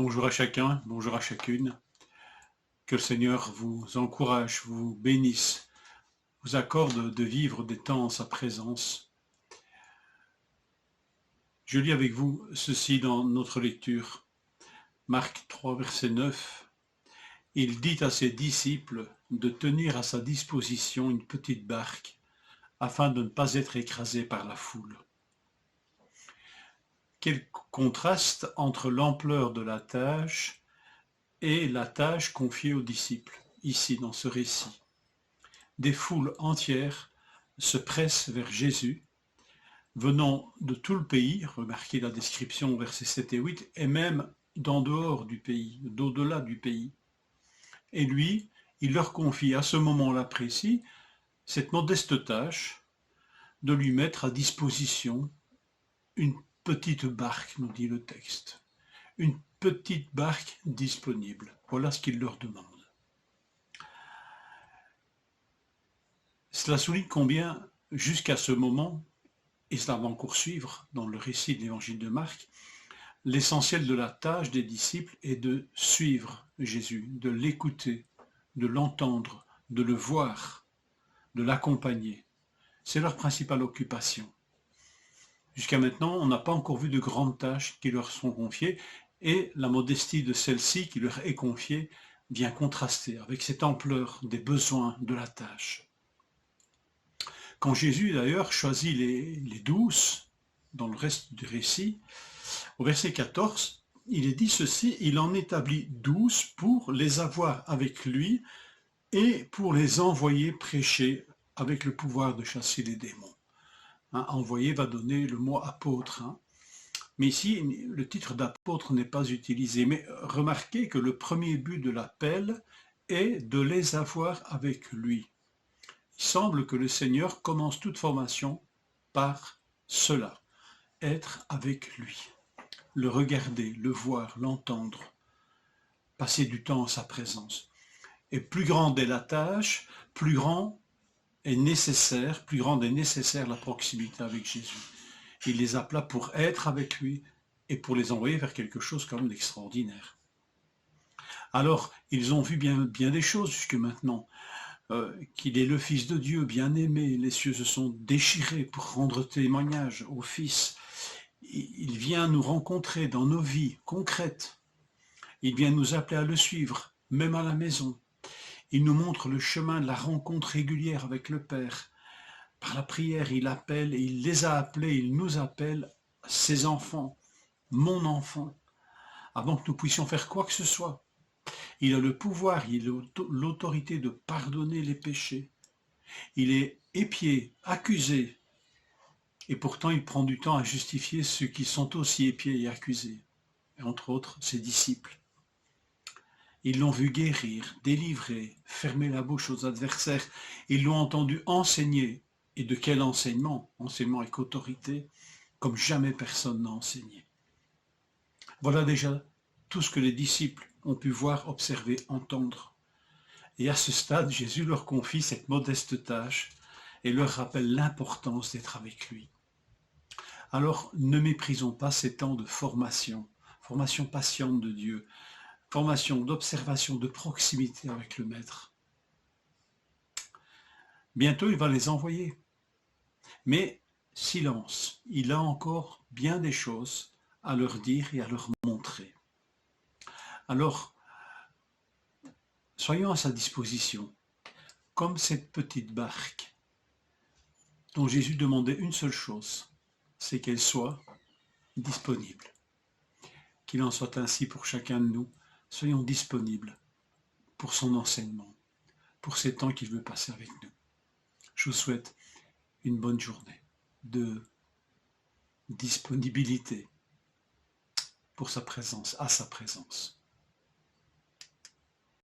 Bonjour à chacun, bonjour à chacune. Que le Seigneur vous encourage, vous bénisse, vous accorde de vivre des temps en sa présence. Je lis avec vous ceci dans notre lecture. Marc 3, verset 9. Il dit à ses disciples de tenir à sa disposition une petite barque afin de ne pas être écrasé par la foule. Quel contraste entre l'ampleur de la tâche et la tâche confiée aux disciples, ici dans ce récit. Des foules entières se pressent vers Jésus, venant de tout le pays, remarquez la description versets 7 et 8, et même d'en dehors du pays, d'au-delà du pays. Et lui, il leur confie à ce moment-là précis cette modeste tâche de lui mettre à disposition une petite barque, nous dit le texte. Une petite barque disponible. Voilà ce qu'il leur demande. Cela souligne combien, jusqu'à ce moment, et cela va encore suivre dans le récit de l'évangile de Marc, l'essentiel de la tâche des disciples est de suivre Jésus, de l'écouter, de l'entendre, de le voir, de l'accompagner. C'est leur principale occupation. Jusqu'à maintenant, on n'a pas encore vu de grandes tâches qui leur sont confiées, et la modestie de celle-ci qui leur est confiée vient contraster avec cette ampleur des besoins de la tâche. Quand Jésus d'ailleurs choisit les 12, dans le reste du récit, au verset 14, il est dit ceci, il en établit 12 pour les avoir avec lui et pour les envoyer prêcher avec le pouvoir de chasser les démons. Envoyer va donner le mot apôtre. Mais ici, le titre d'apôtre n'est pas utilisé. Mais remarquez que le premier but de l'appel est de les avoir avec lui. Il semble que le Seigneur commence toute formation par cela, être avec lui, le regarder, le voir, l'entendre, passer du temps en sa présence. Et plus grande est la tâche, plus grande est nécessaire la proximité avec Jésus. Il les appela pour être avec lui et pour les envoyer vers quelque chose quand même d'extraordinaire. Alors, ils ont vu bien des choses jusque maintenant. Qu'il est le Fils de Dieu, bien-aimé, les cieux se sont déchirés pour rendre témoignage au Fils. Il vient nous rencontrer dans nos vies concrètes. Il vient nous appeler à le suivre, même à la maison. Il nous montre le chemin de la rencontre régulière avec le Père. Par la prière, il appelle, et il les a appelés, il nous appelle, ses enfants, mon enfant, avant que nous puissions faire quoi que ce soit. Il a le pouvoir, il a l'autorité de pardonner les péchés. Il est épié, accusé, et pourtant il prend du temps à justifier ceux qui sont aussi épiés et accusés, et entre autres ses disciples. Ils l'ont vu guérir, délivrer, fermer la bouche aux adversaires, ils l'ont entendu enseigner, et de quel enseignement? Enseignement avec autorité, comme jamais personne n'a enseigné. Voilà déjà tout ce que les disciples ont pu voir, observer, entendre. Et à ce stade, Jésus leur confie cette modeste tâche et leur rappelle l'importance d'être avec lui. Alors, ne méprisons pas ces temps de formation patiente de Dieu, formation d'observation, de proximité avec le Maître. Bientôt, il va les envoyer. Mais silence, il a encore bien des choses à leur dire et à leur montrer. Alors, soyons à sa disposition, comme cette petite barque dont Jésus demandait une seule chose, c'est qu'elle soit disponible. Qu'il en soit ainsi pour chacun de nous, soyons disponibles pour son enseignement, pour ces temps qu'il veut passer avec nous. Je vous souhaite une bonne journée de disponibilité pour sa présence, à sa présence.